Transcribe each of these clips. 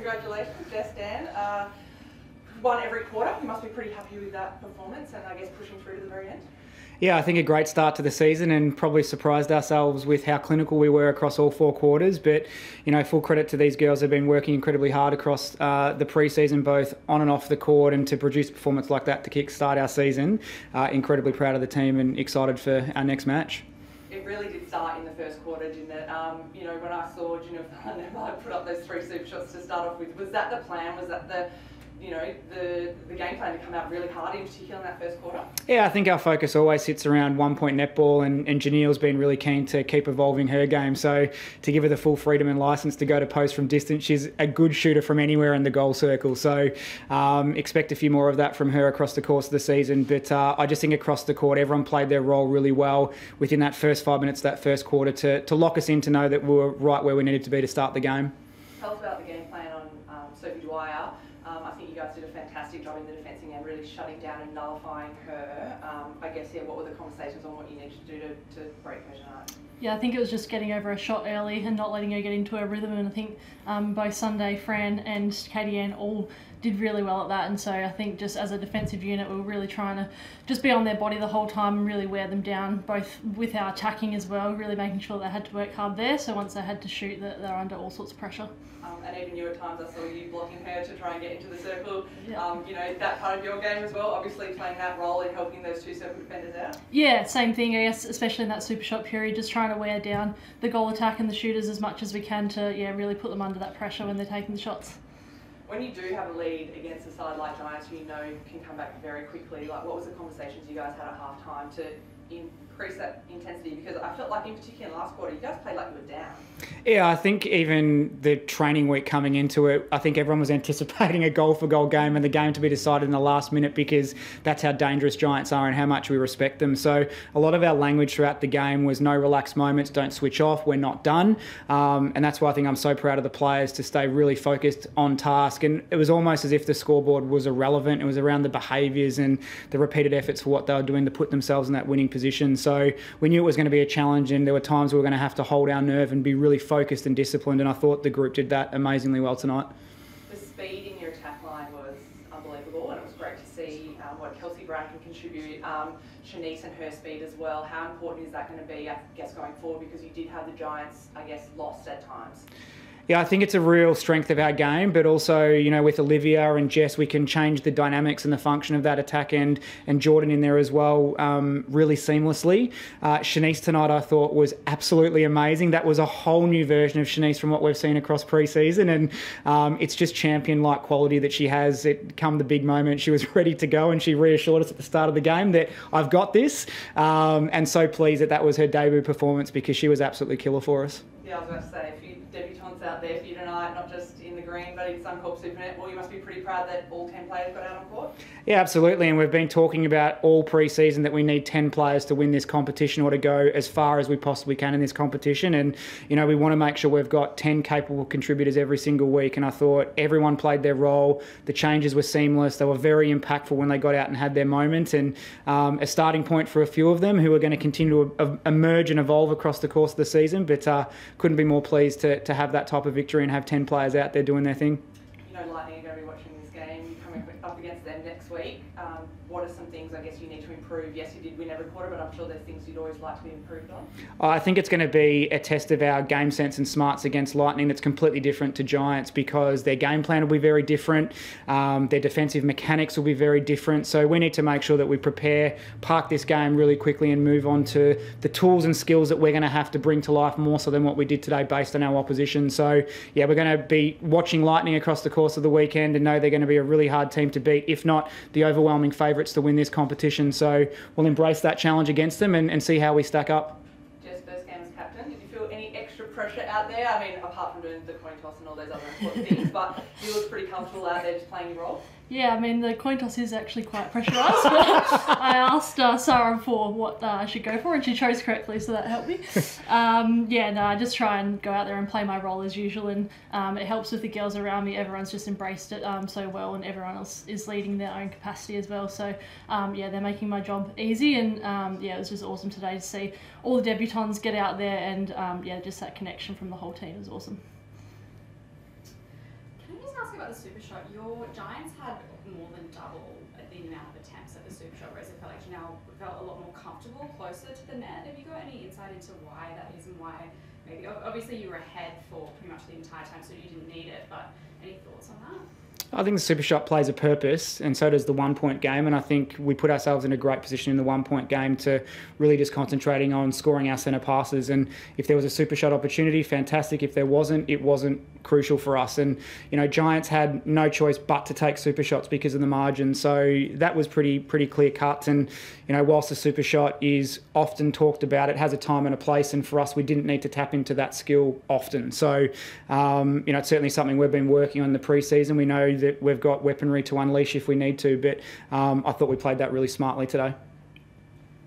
Congratulations, Jess Anstiss. Won every quarter. You must be pretty happy with that performance and I guess pushing through to the very end. Yeah, I think a great start to the season and probably surprised ourselves with how clinical we were across all 4 quarters. But, you know, full credit to these girls. They've been working incredibly hard across the pre-season, both on and off the court, and to produce a performance like that to kick-start our season. Incredibly proud of the team and excited for our next match. It really did start in the first quarter, didn't it? You know, when I saw Jennifer put up those 3 super shots to start off with, was that the plan? Was that the game plan to come out really hard, in particular in that first quarter? Yeah, I think our focus always sits around 1-point netball, and Janelle's been really keen to keep evolving her game. So to give her the full freedom and license to go to post from distance, she's a good shooter from anywhere in the goal circle. So expect a few more of that from her across the course of the season. But I just think across the court, everyone played their role really well within that first 5 minutes, that first quarter, to lock us in to know that we were right where we needed to be to start the game. Tell us about the game plan on Sophie Dwyer. I think you guys did a fantastic job in the defending end, really shutting down and nullifying her. I guess, yeah, what were the conversations on what you needed to do to break her tonight? Yeah, I think it was just getting over a shot early and not letting her get into her rhythm, and I think both Sunday, Fran and Katie Ann all did really well at that, and so I think just as a defensive unit we were really trying to just be on their body the whole time and really wear them down, both with our attacking as well, really making sure they had to work hard there, so once they had to shoot they're under all sorts of pressure. And even you at times, I saw you blocking her to try and get into the circle. Yeah. You know, that part of your game as well, obviously playing that role in helping those 2 circle defenders out. Yeah, same thing, I guess, especially in that super shot period, just trying to wear down the goal attack and the shooters as much as we can to really put them under that pressure when they're taking the shots. When you do have a lead against a side like Giants, who you know can come back very quickly, like what was the conversations you guys had at half time to increase that intensity? Because I felt like in particular in last quarter you guys played like you were down. Yeah, I think even the training week coming into it, I think everyone was anticipating a goal-for-goal game and the game to be decided in the last minute, because that's how dangerous Giants are and how much we respect them. So a lot of our language throughout the game was no relaxed moments, don't switch off, we're not done. And that's why I think I'm so proud of the players to stay really focused on task. And it was almost as if the scoreboard was irrelevant. It was around the behaviours and the repeated efforts for what they were doing to put themselves in that winning position. So we knew it was going to be a challenge, and there were times we were going to have to hold our nerve and be really focused and disciplined, and I thought the group did that amazingly well tonight. The speed in your attack line was unbelievable, and it was great to see what Kelsey Brown can contribute. Shanice and her speed as well. How important is that going to be, I guess, going forward, because you did have the Giants, I guess, lost at times? Yeah, I think it's a real strength of our game, but also, you know, with Olivia and Jess, we can change the dynamics and the function of that attack end, and Jordan in there as well, really seamlessly. Shanice tonight, I thought, was absolutely amazing. That was a whole new version of Shanice from what we've seen across pre-season, and it's just champion-like quality that she has. It come the big moment, she was ready to go, and she reassured us at the start of the game that I've got this, and so pleased that that was her debut performance, because she was absolutely killer for us. Yeah, I was about to say, a few debutantes out there for you tonight, not just in the green but in Suncorp Supernet. Well, you must be pretty proud that all 10 players got out on court. Yeah, absolutely, and we've been talking about all pre-season that we need 10 players to win this competition, or to go as far as we possibly can in this competition, and you know, we want to make sure we've got 10 capable contributors every single week, and I thought everyone played their role. The changes were seamless, they were very impactful when they got out and had their moment, and a starting point for a few of them who are going to continue to emerge and evolve across the course of the season, but couldn't be more pleased to have that type of victory and have 10 players out there doing their thing. You know, Lightning are going to be watching this game. You're coming up against them next week. What are some things, I guess, you need to improve? Yes, you did win every quarter, but I'm sure there's things you'd always like to be improved on. I think it's going to be a test of our game sense and smarts against Lightning that's completely different to Giants, because their game plan will be very different. Their defensive mechanics will be very different. So we need to make sure that we park this game really quickly and move on to the tools and skills that we're going to have to bring to life more so than what we did today based on our opposition. So yeah, we're going to be watching Lightning across the course of the weekend and know they're going to be a really hard team to beat, if not the overwhelming favourites to win this competition. So we'll embrace that challenge against them and see how we stack up. Jess, first game as captain, did you feel any extra pressure out there? I mean, apart from doing the coin toss and all those other important things, but you look pretty comfortable out there just playing your role? Yeah, I mean, the coin toss is actually quite pressurised, but I asked Sarah for what I should go for, and she chose correctly, so that helped me. Yeah, no, I just try and go out there and play my role as usual, and it helps with the girls around me. Everyone's just embraced it so well, and everyone else is leading their own capacity as well. So, yeah, they're making my job easy, and yeah, it was just awesome today to see all the debutants get out there, and yeah, just that connection from the whole team is awesome. Can you just about the super shot, your Giants had more than double the amount of attempts at the super shot, whereas it felt like you now felt a lot more comfortable, closer to the net. Have you got any insight into why that is and why maybe, obviously you were ahead for pretty much the entire time, so you didn't need it, but any thoughts on that? I think the super shot plays a purpose, and so does the 1 point game. And I think we put ourselves in a great position in the 1 point game to really just concentrating on scoring our centre passes. And if there was a super shot opportunity, fantastic. If there wasn't, it wasn't crucial for us. And Giants had no choice but to take super shots because of the margin. So that was pretty clear cut. And whilst the super shot is often talked about, it has a time and a place. And for us, we didn't need to tap into that skill often. So it's certainly something we've been working on in the pre-season. We know that we've got weaponry to unleash if we need to, but I thought we played that really smartly today.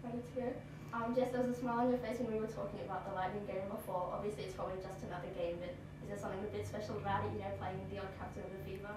Ready to go? Jess, there was a smile on your face when we were talking about the Lightning game before. Obviously, it's probably just another game, but is there something a bit special about it, playing the odd captain of the Fever?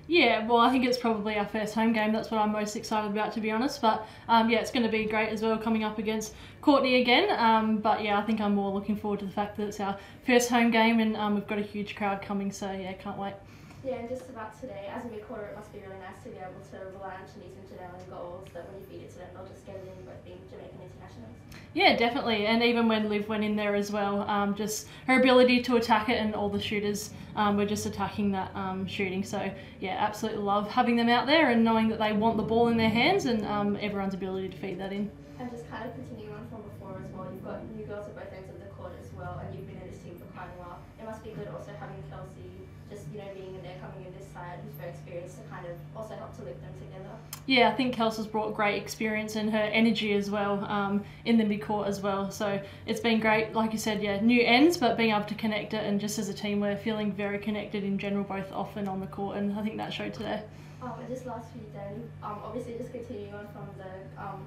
Yeah, well, I think it's probably our first home game. That's what I'm most excited about, to be honest. But it's going to be great as well coming up against Courtney again. But yeah, I think I'm more looking forward to the fact that it's our first home game and we've got a huge crowd coming. So yeah, can't wait. Yeah, and just about today, as a mid-quarter, it must be really nice to be able to rely on Shanice and Janelle in goals, that when you feed it to them, they'll just get it in, both being Jamaican internationals. Yeah, definitely. And even when Liv went in there as well, just her ability to attack it, and all the shooters were just attacking that shooting. So yeah, absolutely love having them out there and knowing that they want the ball in their hands, and everyone's ability to feed that in. And just kind of continuing on from before as well, you've got new girls at both ends of the court as well, and you've been in this team for quite a while. It must be good also having Kelsey just being in there, coming in this side, who's very experienced, to kind of also help to link them together. Yeah, I think Kelsey's brought great experience and her energy as well in the mid-court as well. So it's been great, like you said, yeah, new ends, but being able to connect it, and just as a team we're feeling very connected in general, both off and on the court, and I think that showed today. But just last week then, obviously just continuing on from the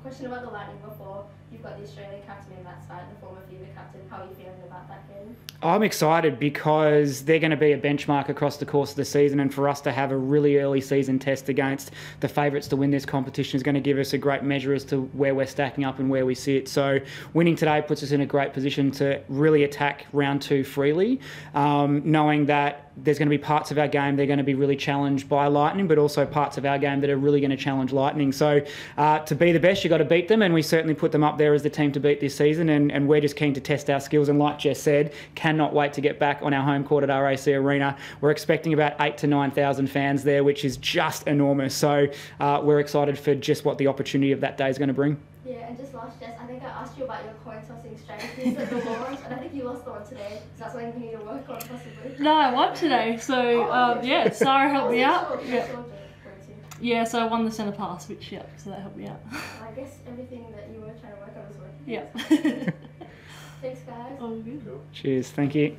question about the Lightning before, you've got the Australian captain in that side, the former Fever captain. How are you feeling about that game? I'm excited because they're going to be a benchmark across the course of the season, and for us to have a really early season test against the favourites to win this competition is going to give us a great measure as to where we're stacking up and where we sit. So winning today puts us in a great position to really attack round 2 freely, knowing that there's going to be parts of our game that are going to be really challenged by Lightning, but also parts of our game that are really going to challenge Lightning. So to be the best, you've got to beat them, and we certainly put them up there as the team to beat this season, and we're just keen to test our skills. And like Jess said, cannot wait to get back on our home court at RAC Arena. We're expecting about 8,000 to 9,000 fans there, which is just enormous. So we're excited for just what the opportunity of that day is going to bring. Yeah, and just last, Jess, I think I asked you about your coin tossing strategies at the launch, and I think you lost the one today. Is that something you need to work on possibly? No, I won today, so yeah, Sarah helped me out. Yeah, so I won the centre pass, which so that helped me out. I guess everything that you were trying to work on was working. Yeah. Thanks, guys. Oh, good. Cheers, thank you.